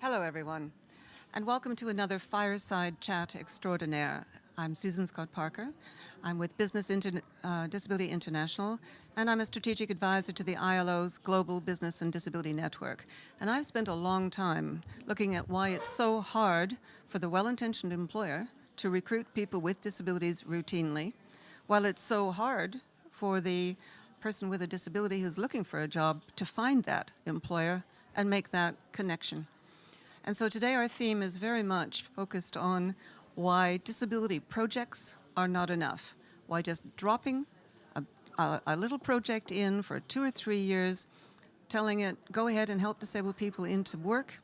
Hello, everyone, and welcome to another Fireside Chat extraordinaire. I'm Susan Scott Parker. I'm with Disability International, and I'm a strategic advisor to the ILO's Global Business and Disability Network. And I've spent a long time looking at why it's so hard for the well-intentioned employer to recruit people with disabilities routinely, while it's so hard for the person with a disability who's looking for a job to find that employer and make that connection. And so today our theme is very much focused on why disability projects are not enough, why just dropping a little project in for 2 or 3 years, telling it, go ahead and help disabled people into work,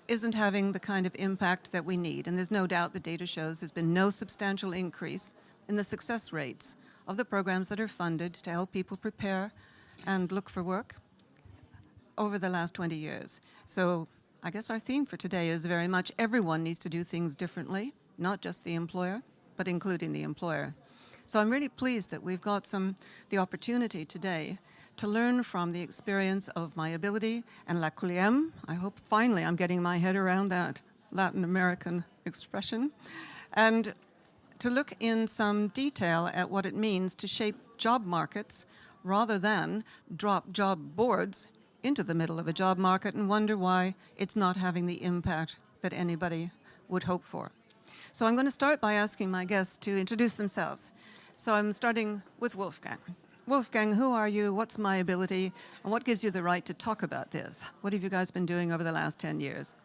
isn't having the kind of impact that we need. And there's no doubt the data shows there's been no substantial increase in the success rates of the programs that are funded to help people prepare and look for work over the last 20 years. So I guess our theme for today is very much everyone needs to do things differently, not just the employer, but including the employer. So I'm really pleased that we've got the opportunity today to learn from the experience of myAbility and La Culiem. I hope finally I'm getting my head around that Latin American expression. And to look in some detail at what it means to shape job markets rather than drop job boards into the middle of a job market and wonder why it's not having the impact that anybody would hope for. So I'm going to start by asking my guests to introduce themselves. So I'm starting with Wolfgang. Wolfgang, who are you? What's myAbility? And what gives you the right to talk about this? What have you guys been doing over the last 10 years?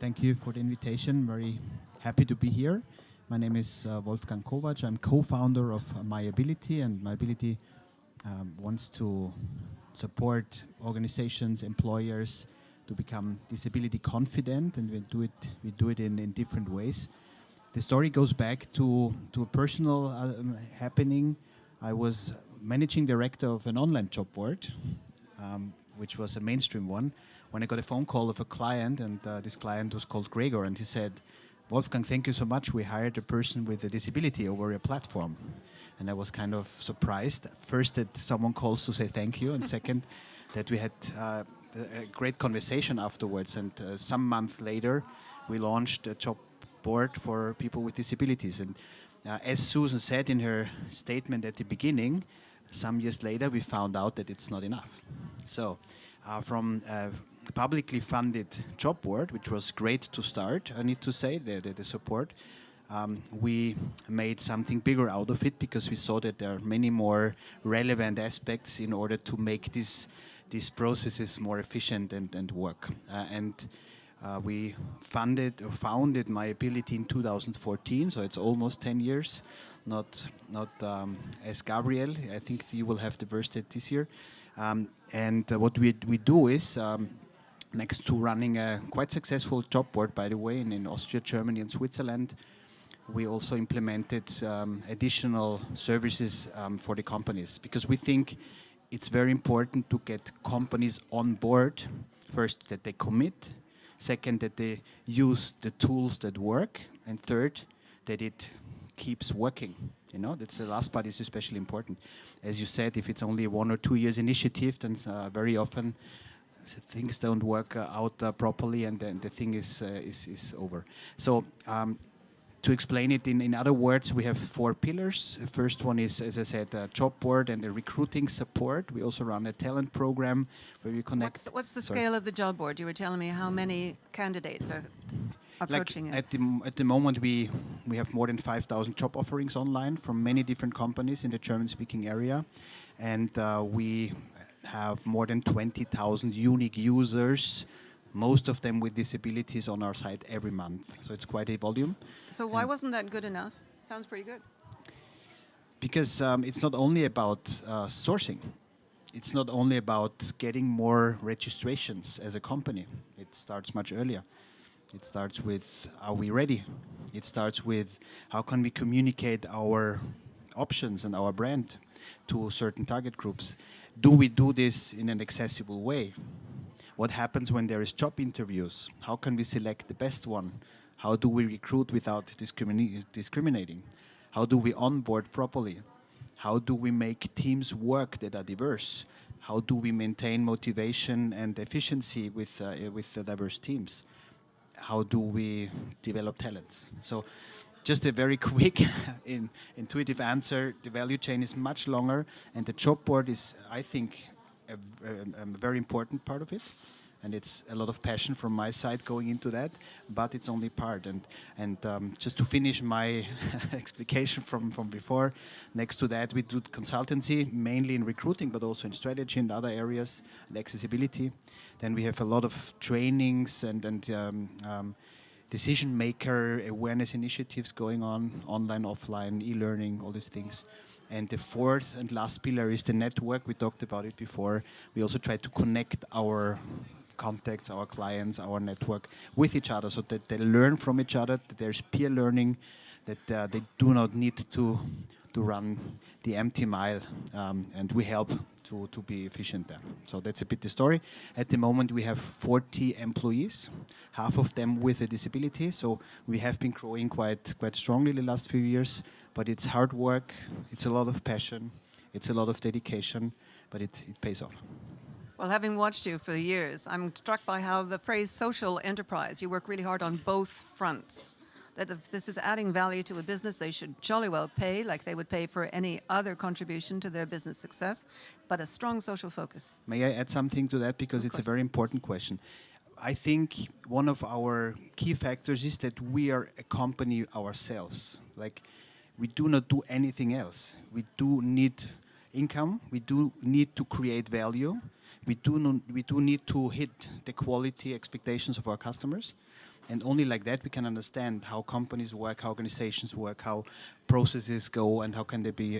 Thank you for the invitation. Very happy to be here. My name is Wolfgang Kowatsch. I'm co-founder of myAbility, and myAbility wants to support organizations, employers to become disability confident, and we do it in different ways. The story goes back to a personal happening. I was managing director of an online job board, which was a mainstream one, when I got a phone call of a client, and this client was called Gregor, and he said, Wolfgang, thank you so much. We hired a person with a disability over a platform. And I was kind of surprised. First, that someone calls to say thank you, and second, that we had a great conversation afterwards. And some month later, we launched a job board for people with disabilities. And as Susan said in her statement at the beginning, some years later, we found out that it's not enough. So from publicly funded job board, which was great to start, I need to say, the support. We made something bigger out of it because we saw that there are many more relevant aspects in order to make these processes more efficient and work. We founded myAbility in 2014, so it's almost 10 years. Not as Gabriel. I think you will have the birthday this year. What we do is, next to running a quite successful job board, by the way, in Austria, Germany, and Switzerland, we also implemented additional services for the companies, because we think it's very important to get companies on board. First, that they commit. Second, that they use the tools that work. And third, that it keeps working. You know, that's the last part is especially important. As you said, if it's only a 1 or 2 years initiative, then very often things don't work out properly, and then the thing is over. So to explain it in other words, we have 4 pillars. The first one is, as I said, a job board and a recruiting support. We also run a talent program where we connect. What's the scale of the job board? You were telling me how many candidates are approaching it. At the moment, we have more than 5,000 job offerings online from many different companies in the German-speaking area, and we have more than 20,000 unique users, most of them with disabilities, on our site every month. So it's quite a volume. So why wasn't that good enough? Sounds pretty good. Because it's not only about sourcing. It's not only about getting more registrations as a company. It starts much earlier. It starts with, are we ready? It starts with, how can we communicate our options and our brand to certain target groups? Do we do this in an accessible way? What happens when there is job interviews? How can we select the best one? How do we recruit without discriminating? How do we onboard properly? How do we make teams work that are diverse? How do we maintain motivation and efficiency with diverse teams? how do we develop talents. So just a very quick intuitive answer. The value chain is much longer, and the job board is, I think, a very important part of it. And it's a lot of passion from my side going into that, but it's only part. And just to finish my explication from before, next to that we do consultancy, mainly in recruiting, but also in strategy and other areas, and accessibility. Then we have a lot of trainings and decision maker awareness initiatives going on, online, offline, e-learning, all these things. And the fourth and last pillar is the network. We talked about it before. We also try to connect our contacts, our clients, our network with each other, so that they learn from each other, that there's peer learning, that they do not need to run the empty mile, and we help to be efficient there. So that's a bit the story. At the moment we have 40 employees, half of them with a disability, so we have been growing quite strongly the last few years, but it's hard work, it's a lot of passion, it's a lot of dedication, but it pays off. Well, having watched you for years, I'm struck by how the phrase social enterprise, you work really hard on both fronts. That if this is adding value to a business, they should jolly well pay like they would pay for any other contribution to their business success, but a strong social focus. May I add something to that, because it's a very important question. I think one of our key factors is that we are a company ourselves. Like, we do not do anything else. We do need income, we do need to create value, we do need to hit the quality expectations of our customers. And only like that we can understand how companies work, how organizations work, how processes go, and how can they be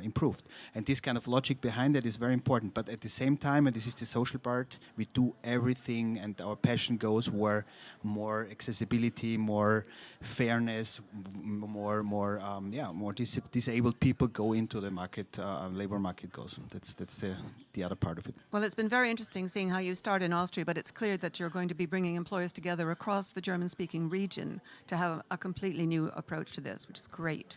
improved. And this kind of logic behind it is very important. But at the same time, and this is the social part, we do everything, and our passion goes where more accessibility, more fairness, more disabled people go into the market, labor market goes. That's the other part of it. Well, it's been very interesting seeing how you start in Austria, but it's clear that you're going to be bringing employers together across the German-speaking region to have a completely new approach to this, which is great.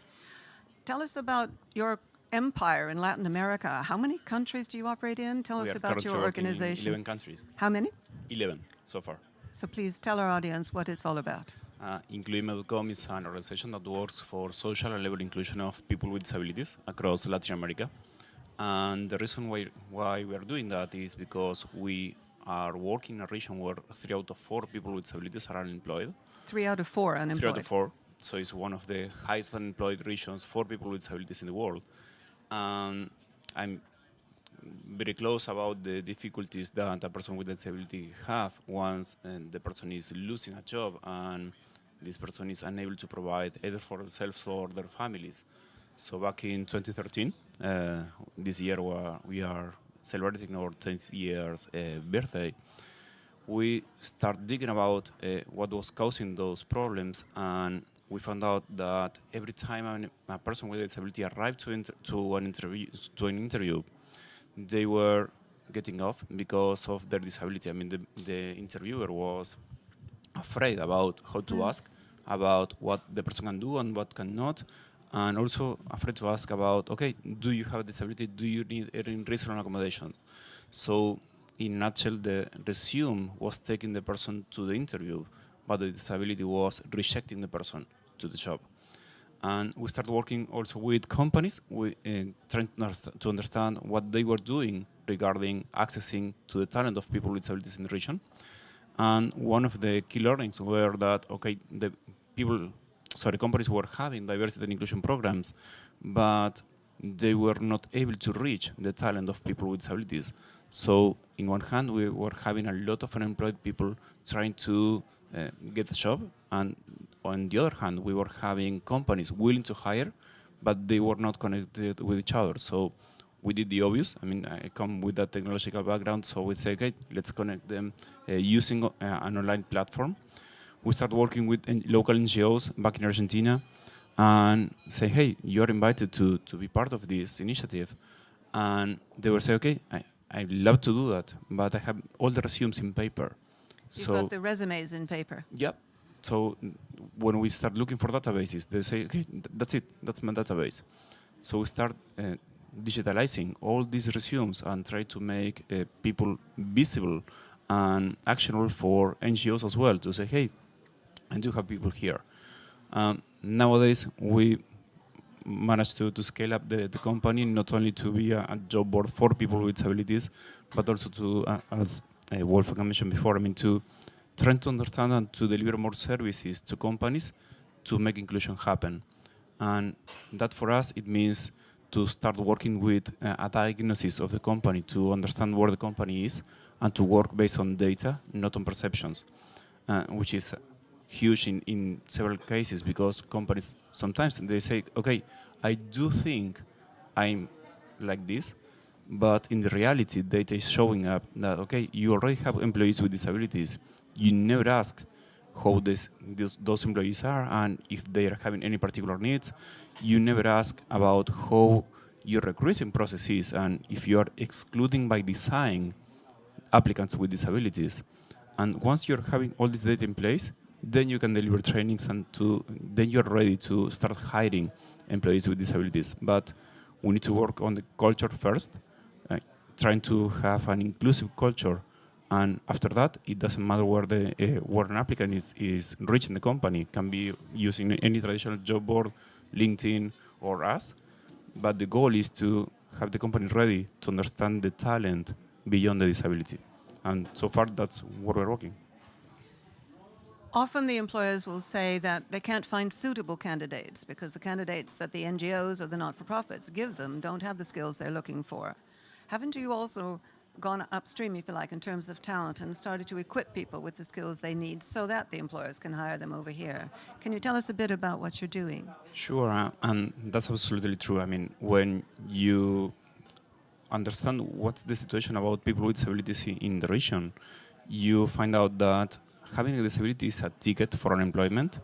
Tell us about your empire in Latin America. How many countries do you operate in? Tell us about your organization. 11 countries. How many? 11 so far. So please tell our audience what it's all about. Incluime.com is an organization that works for social and labor inclusion of people with disabilities across Latin America. And the reason why we are doing that is because we are working in a region where 3 out of 4 people with disabilities are unemployed. 3 out of 4 unemployed. 3 out of 4. So it's one of the highest unemployed regions for people with disabilities in the world. And I'm very close about the difficulties that a person with a disability have once the person is losing a job and this person is unable to provide either for themselves or their families. So back in 2013, this year we are celebrating our 10th year's birthday, we started digging about what was causing those problems, and we found out that every time a person with a disability arrived to an interview, they were getting off because of their disability. I mean, the interviewer was afraid about how to ask, about what the person can do and what cannot, and also afraid to ask about, okay, do you have a disability? Do you need any reasonable accommodations? So, in a nutshell, the resume was taking the person to the interview, but the disability was rejecting the person to the job. And we started working also with companies, trying to understand what they were doing regarding accessing to the talent of people with disabilities in the region. And one of the key learnings were that, okay, companies were having diversity and inclusion programs, but they were not able to reach the talent of people with disabilities. So, in one hand, we were having a lot of unemployed people trying to get a job, and on the other hand, we were having companies willing to hire, but they were not connected with each other. So we did the obvious. I mean, I come with that technological background, so we say, okay, let's connect them using an online platform. We started working with local NGOs back in Argentina and say, hey, you're invited to be part of this initiative. And they will say, okay, I'd love to do that, but I have all the resumes in paper. You've got the resumes in paper. Yep. So when we start looking for databases, they say, okay, that's it. That's my database. So we start digitalizing all these resumes and try to make people visible and actionable for NGOs as well to say, hey, I do have people here. Nowadays, we managed to scale up the company, not only to be a job board for people with disabilities, but also to, as Wolfgang mentioned before, I mean, to try to understand and to deliver more services to companies to make inclusion happen. And that for us, it means to start working with a diagnosis of the company, to understand where the company is, and to work based on data, not on perceptions, which is huge in several cases, because companies sometimes they say, okay, I do think I'm like this, but in the reality, data is showing up that, okay, you already have employees with disabilities. You never ask how those employees are and if they are having any particular needs. You never ask about how your recruiting process is and if you are excluding by design applicants with disabilities. And once you're having all this data in place, then you can deliver trainings and then you're ready to start hiring employees with disabilities. But we need to work on the culture first, trying to have an inclusive culture. And after that, it doesn't matter where an applicant is reaching the company. It can be using any traditional job board, LinkedIn, or us. But the goal is to have the company ready to understand the talent beyond the disability. And so far, that's where we're working. Often the employers will say that they can't find suitable candidates because the candidates that the NGOs or the not-for-profits give them don't have the skills they're looking for. Haven't you also gone upstream, if you like, in terms of talent and started to equip people with the skills they need so that the employers can hire them over here? Can you tell us a bit about what you're doing? Sure, and that's absolutely true. I mean, when you understand what's the situation about people with disabilities in the region, you find out that having a disability is a ticket for unemployment,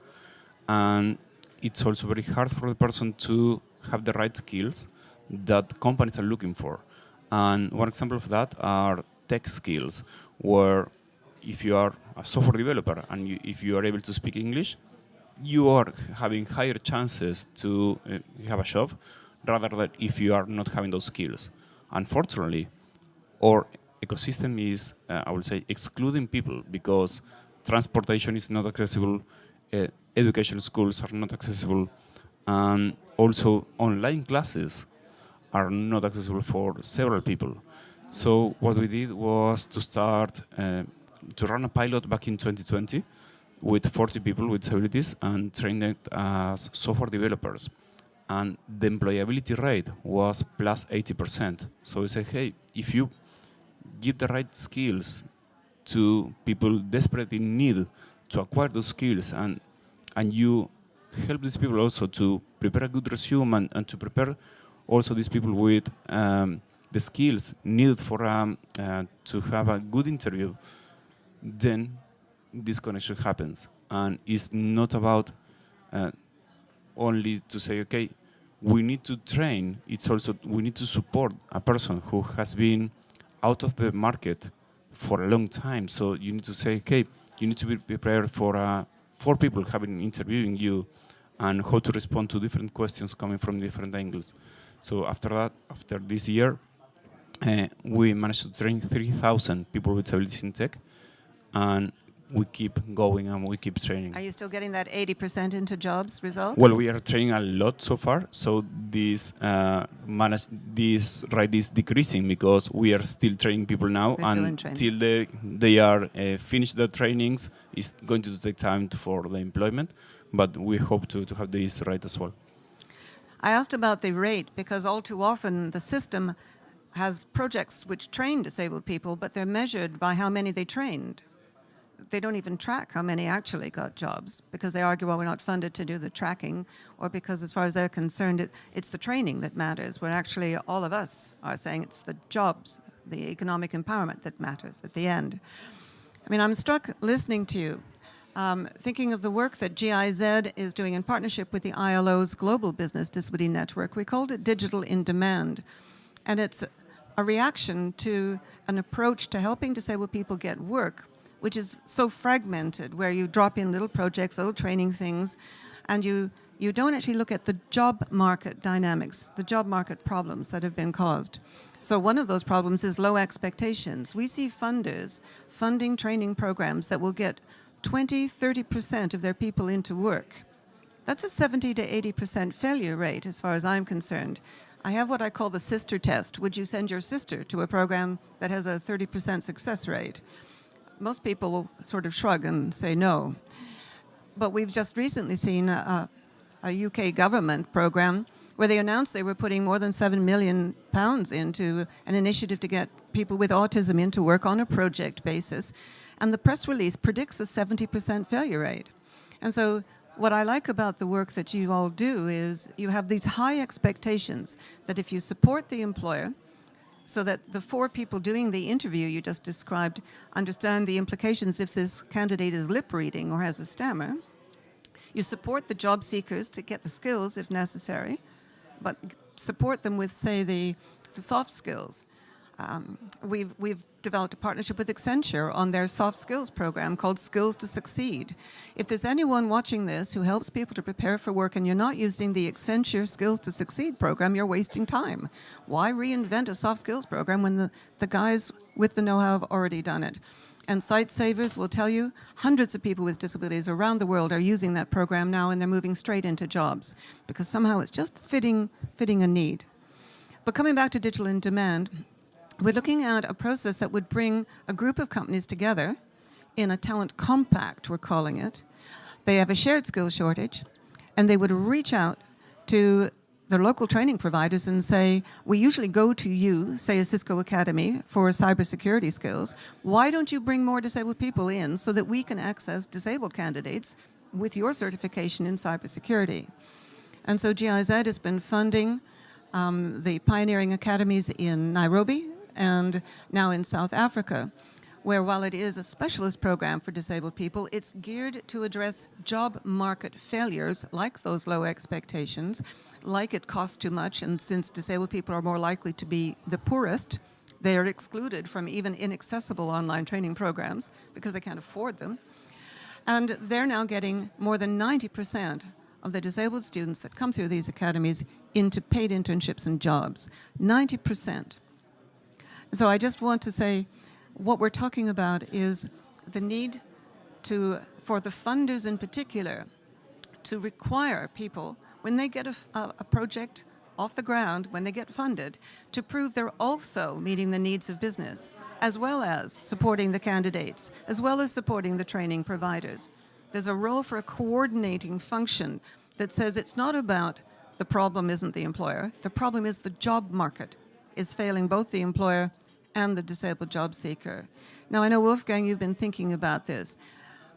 and it's also very hard for the person to have the right skills that companies are looking for. And one example of that are tech skills, where if you are a software developer and if you are able to speak English, you are having higher chances to have a job rather than if you are not having those skills. Unfortunately, our ecosystem is, I would say, excluding people because transportation is not accessible, education schools are not accessible, and also online classes are not accessible for several people. So what we did was to start to run a pilot back in 2020 with 40 people with disabilities and train them as software developers. And the employability rate was plus 80%. So we say, hey, if you give the right skills to people desperately in need to acquire those skills, and you help these people also to prepare a good resume and to prepare also these people with the skills needed for to have a good interview, then this connection happens. And it's not about only to say, okay, we need to train. It's also, we need to support a person who has been out of the market for a long time. So you need to say, okay, you need to be prepared for people having interviewing you and how to respond to different questions coming from different angles. So after that, after this year, we managed to train 3,000 people with disabilities in tech, and we keep going and we keep training. Are you still getting that 80% into jobs result? Well, we are training a lot so far, so this rate is decreasing because we are still training people now, and until they are finished their trainings, it's going to take time for the employment, but we hope to have this rate as well. I asked about the rate because all too often the system has projects which train disabled people, but they're measured by how many they trained. They don't even track how many actually got jobs because they argue, well, we're not funded to do the tracking, or because as far as they're concerned, it's the training that matters, where actually all of us are saying it's the jobs, the economic empowerment that matters at the end. I mean, I'm struck listening to you, thinking of the work that GIZ is doing in partnership with the ILO's Global Business Disability Network. We called it Digital in Demand, and it's a reaction to an approach to helping disabled people get work, which is so fragmented, where you drop in little projects, little training things, and you don't actually look at the job market dynamics, the job market problems that have been caused. So one of those problems is low expectations. We see funders funding training programs that will get 20, 30% of their people into work. That's a 70 to 80% failure rate as far as I'm concerned. I have what I call the sister test. Would you send your sister to a program that has a 30% success rate? Most people sort of shrug and say no. But we've just recently seen a UK government program where they announced they were putting more than £7 million into an initiative to get people with autism into work on a project basis. And the press release predicts a 70% failure rate. And so what I like about the work that you all do is you have these high expectations that if you support the employer, so that the 4 people doing the interview you just described understand the implications if this candidate is lip reading or has a stammer. You support the job seekers to get the skills if necessary, but support them with, say, the soft skills. We've developed a partnership with Accenture on their soft skills program called Skills to Succeed. If there's anyone watching this who helps people to prepare for work and you're not using the Accenture Skills to Succeed program, you're wasting time. Why reinvent a soft skills program when the guys with the know-how have already done it? And Site Savers will tell you hundreds of people with disabilities around the world are using that program now, and they're moving straight into jobs because somehow it's just fitting a need. But coming back to digital in demand, we're looking at a process that would bring a group of companies together in a talent compact, we're calling it. They have a shared skills shortage, and they would reach out to their local training providers and say, we usually go to you, say a Cisco Academy, for cybersecurity skills. Why don't you bring more disabled people in so that we can access disabled candidates with your certification in cybersecurity? And so GIZ has been funding the pioneering academies in Nairobi and now in South Africa, where while it is a specialist program for disabled people, it's geared to address job market failures like those low expectations, like it costs too much, and since disabled people are more likely to be the poorest, they are excluded from even inaccessible online training programs because they can't afford them. And they're now getting more than 90% of the disabled students that come through these academies into paid internships and jobs. 90%. So I just want to say, what we're talking about is the need for the funders in particular to require people, when they get a project off the ground, when they get funded, to prove they're also meeting the needs of business, as well as supporting the candidates, as well as supporting the training providers. There's a role for a coordinating function that says it's not about the problem isn't the employer, the problem is the job market is failing both the employer and the disabled job seeker. Now, I know, Wolfgang, you've been thinking about this.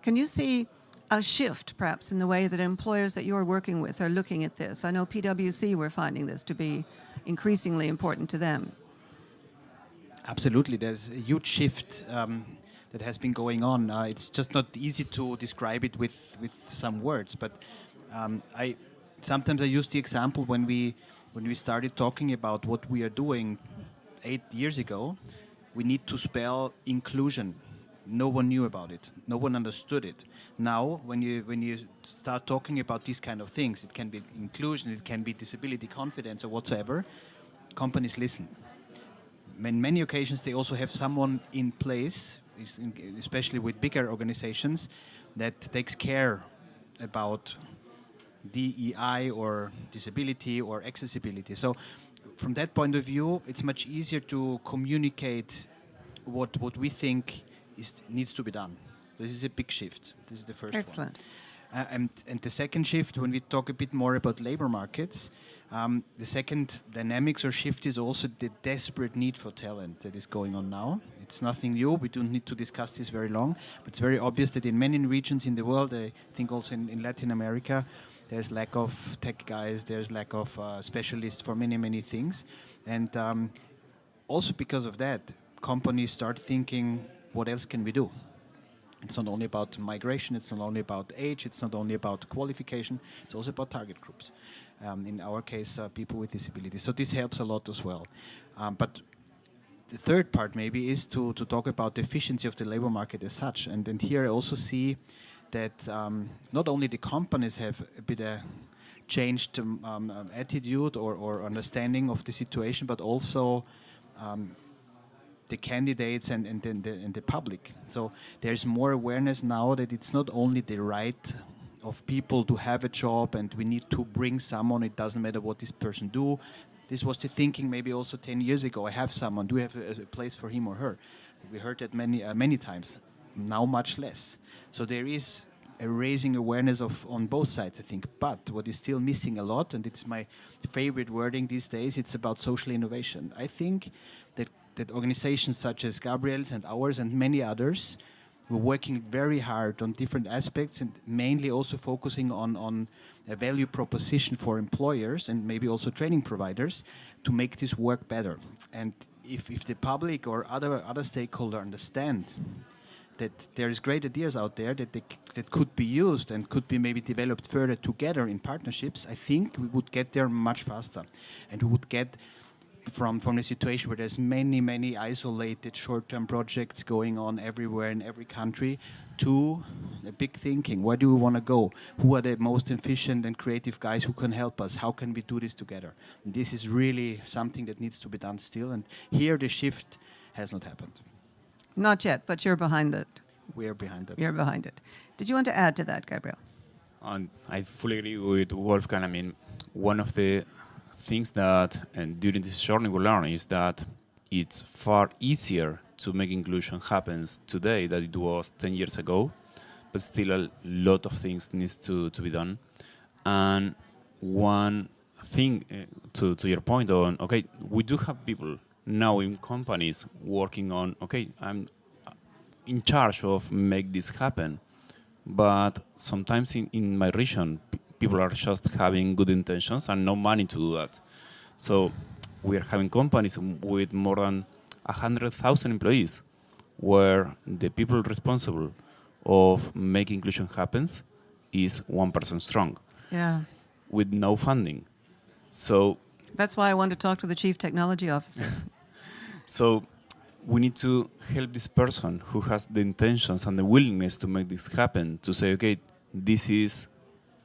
Can you see a shift, perhaps, in the way that employers that you're working with are looking at this? I know PwC were finding this to be increasingly important to them. Absolutely. There's a huge shift that has been going on. It's just not easy to describe it with some words, but sometimes I use the example when we started talking about what we are doing 8 years ago, we need to spell inclusion. No one knew about it. No one understood it. Now, when you start talking about these kind of things, it can be inclusion, it can be disability confidence or whatsoever, companies listen. In many occasions, they also have someone in place, especially with bigger organizations, that takes care about DEI or disability or accessibility. So from that point of view, it's much easier to communicate what we think needs to be done. This is a big shift. This is the first Excellent. one. And the second shift, when we talk a bit more about labor markets, the second dynamics or shift is also the desperate need for talent that is going on now. It's nothing new. We don't need to discuss this very long. But it's very obvious that in many regions in the world, I think also in Latin America, there's lack of tech guys, there's lack of specialists for many, many things. And also because of that, companies start thinking, what else can we do? It's not only about migration, it's not only about age, it's not only about qualification, it's also about target groups. In our case, people with disabilities. So this helps a lot as well. But the third part maybe is to talk about the efficiency of the labor market as such. And here I also see that not only the companies have a bit changed attitude or understanding of the situation, but also the candidates and the public. So there's more awareness now that it's not only the right of people to have a job and we need to bring someone, it doesn't matter what this person do. This was the thinking maybe also 10 years ago. I have someone, do we have a place for him or her? We heard that many times, now much less. So there is a raising awareness on both sides, I think. But what is still missing a lot, and it's my favorite wording these days, it's about social innovation. I think that organizations such as Gabriel's and ours and many others were working very hard on different aspects and mainly also focusing on a value proposition for employers and maybe also training providers to make this work better. And if the public or other stakeholders understand that there is great ideas out there that could be used and could be maybe developed further together in partnerships, I think we would get there much faster. And we would get from a situation where there's many isolated short-term projects going on everywhere in every country to a big thinking. Where do we want to go? Who are the most efficient and creative guys who can help us? How can we do this together? And this is really something that needs to be done still. And here the shift has not happened. Not yet, but you're behind it. We are behind it. You're behind it. Did you want to add to that, Gabriel? I fully agree with Wolfgang. I mean, one of the things that during this journey we learn is that it's far easier to make inclusion happen today than it was 10 years ago, but still a lot of things needs to be done. And one thing to your point on, okay, we do have people now in companies working on, okay, I'm in charge of make this happen, but sometimes in my region, people are just having good intentions and no money to do that. So we are having companies with more than 100,000 employees where the people responsible of making inclusion happens is one person strong. Yeah. With no funding. So that's why I want to talk to the Chief Technology Officer. So we need to help this person who has the intentions and the willingness to make this happen to say, okay, this is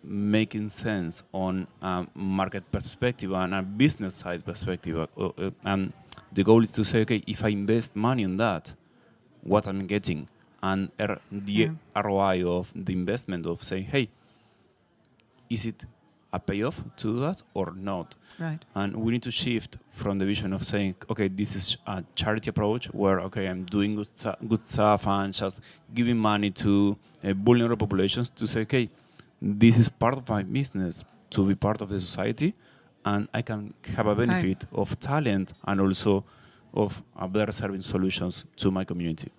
making sense on a market perspective and a business side perspective. And the goal is to say, okay, if I invest money in that, what I'm getting, and the ROI of the investment of saying, hey, is it a payoff to do that or not? Right. And we need to shift from the vision of saying, okay, this is a charity approach where, okay, I'm doing good stuff and just giving money to vulnerable populations, to say, okay, this is part of my business to be part of the society, and I can have a benefit of talent and also of better serving solutions to my community.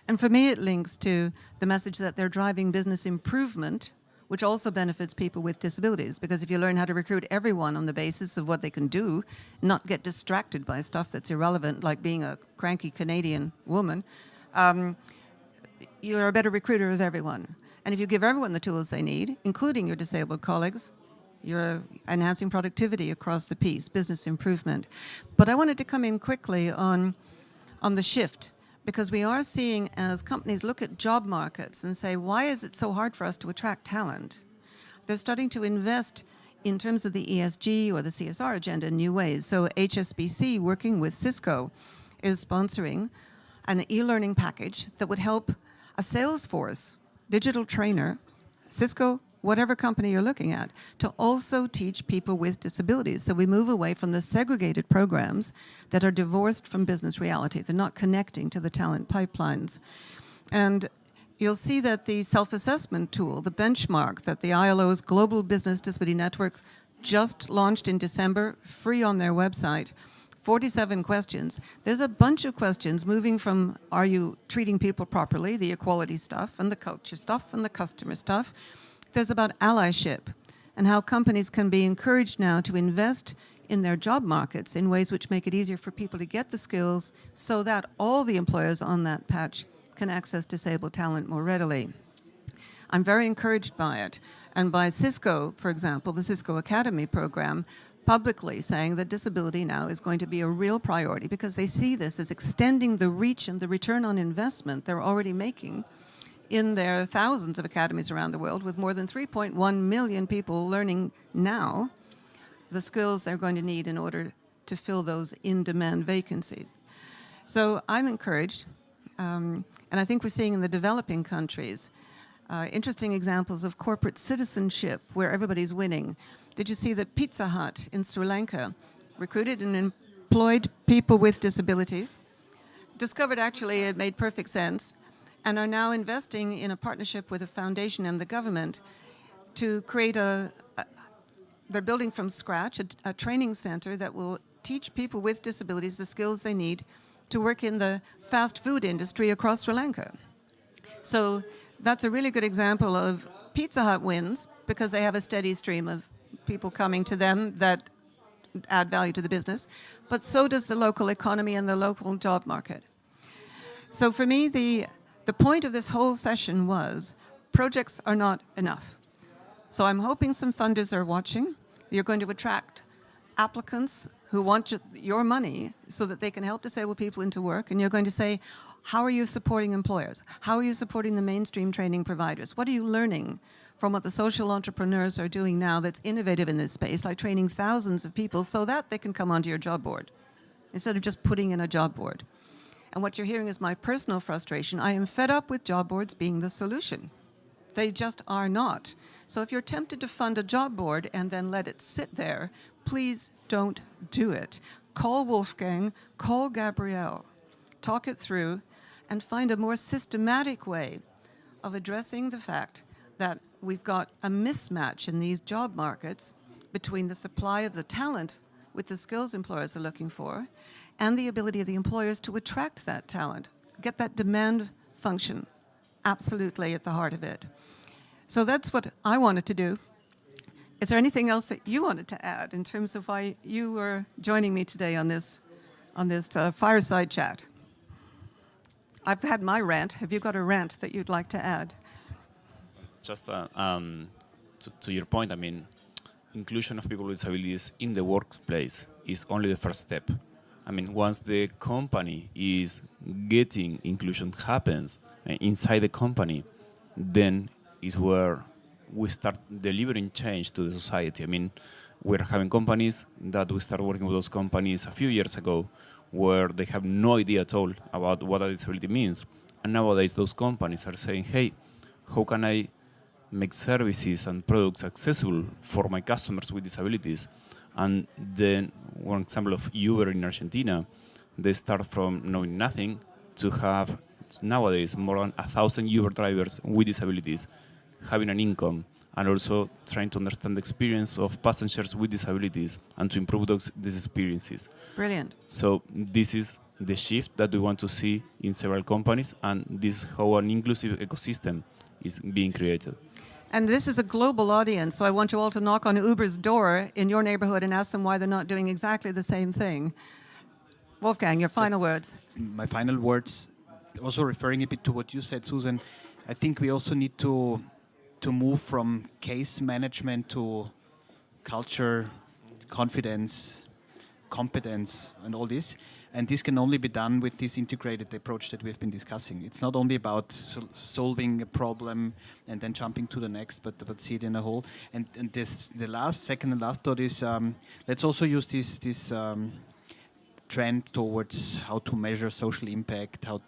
And for me, it links to the message that they're driving business improvement, which also benefits people with disabilities. Because if you learn how to recruit everyone on the basis of what they can do, not get distracted by stuff that's irrelevant, like being a cranky Canadian woman, you're a better recruiter of everyone. And if you give everyone the tools they need, including your disabled colleagues, you're enhancing productivity across the piece, business improvement. But I wanted to come in quickly on the shift, because we are seeing, as companies look at job markets and say, why is it so hard for us to attract talent? They're starting to invest in terms of the ESG or the CSR agenda in new ways. So HSBC, working with Cisco, is sponsoring an e-learning package that would help a Salesforce digital trainer, Cisco, whatever company you're looking at, to also teach people with disabilities. So we move away from the segregated programs that are divorced from business reality. They're not connecting to the talent pipelines. And you'll see that the self-assessment tool, the benchmark that the ILO's Global Business Disability Network just launched in December, free on their website, 47 questions. There's a bunch of questions moving from, are you treating people properly, the equality stuff and the culture stuff and the customer stuff. There's about allyship and how companies can be encouraged now to invest in their job markets in ways which make it easier for people to get the skills so that all the employers on that patch can access disabled talent more readily. I'm very encouraged by it. And by Cisco, for example, the Cisco Academy program, publicly saying that disability now is going to be a real priority because they see this as extending the reach and the return on investment they're already making in their thousands of academies around the world, with more than 3.1 million people learning now the skills they're going to need in order to fill those in-demand vacancies. So I'm encouraged, and I think we're seeing in the developing countries interesting examples of corporate citizenship where everybody's winning. Did you see that Pizza Hut in Sri Lanka recruited and employed people with disabilities, discovered actually it made perfect sense, and are now investing in a partnership with a foundation and the government to create they're building from scratch a training center that will teach people with disabilities the skills they need to work in the fast food industry across Sri Lanka. So that's a really good example of Pizza Hut wins because they have a steady stream of people coming to them that add value to the business, but so does the local economy and the local job market. So for me, the point of this whole session was projects are not enough. So I'm hoping some funders are watching. You're going to attract applicants who want your money so that they can help disabled people into work, and you're going to say, how are you supporting employers? How are you supporting the mainstream training providers? What are you learning from what the social entrepreneurs are doing now that's innovative in this space, like training thousands of people so that they can come onto your job board instead of just putting in a job board? And what you're hearing is my personal frustration. I am fed up with job boards being the solution. They just are not. So if you're tempted to fund a job board and then let it sit there, please don't do it. Call Wolfgang, call Gabriel, talk it through, and find a more systematic way of addressing the fact that we've got a mismatch in these job markets between the supply of the talent with the skills employers are looking for and the ability of the employers to attract that talent, get that demand function absolutely at the heart of it. So that's what I wanted to do. Is there anything else that you wanted to add in terms of why you were joining me today on this fireside chat? I've had my rant. Have you got a rant that you'd like to add? Just to your point, I mean, inclusion of people with disabilities in the workplace is only the first step. I mean, once the company is getting inclusion happens inside the company, then is where we start delivering change to the society. I mean, we're having companies that we started working with those companies a few years ago where they have no idea at all about what a disability means. And nowadays those companies are saying, hey, how can I make services and products accessible for my customers with disabilities? And then one example of Uber in Argentina, they start from knowing nothing to have nowadays more than 1,000 Uber drivers with disabilities having an income, and also trying to understand the experience of passengers with disabilities and to improve these experiences. Brilliant. So this is the shift that we want to see in several companies, and this is how an inclusive ecosystem is being created. And this is a global audience, so I want you all to knock on Uber's door in your neighborhood and ask them why they're not doing exactly the same thing. Wolfgang, your final word. My final words, also referring a bit to what you said, Susan, I think we also need to move from case management to culture, confidence, competence, and all this. And this can only be done with this integrated approach that we've been discussing. It's not only about solving a problem and then jumping to the next, but see it in a whole. And the second and last thought is let's also use this trend towards how to measure social impact, how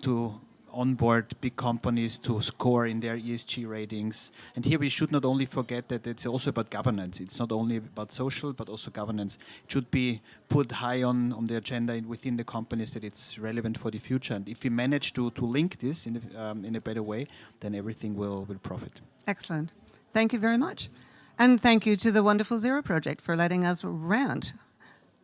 to onboard big companies to score in their ESG ratings. And here we should not only forget that it's also about governance. It's not only about social, but also governance. It should be put high on the agenda within the companies that it's relevant for the future. And if we manage to link this in a better way, then everything will profit. Excellent. Thank you very much. And thank you to the wonderful Zero Project for letting us rant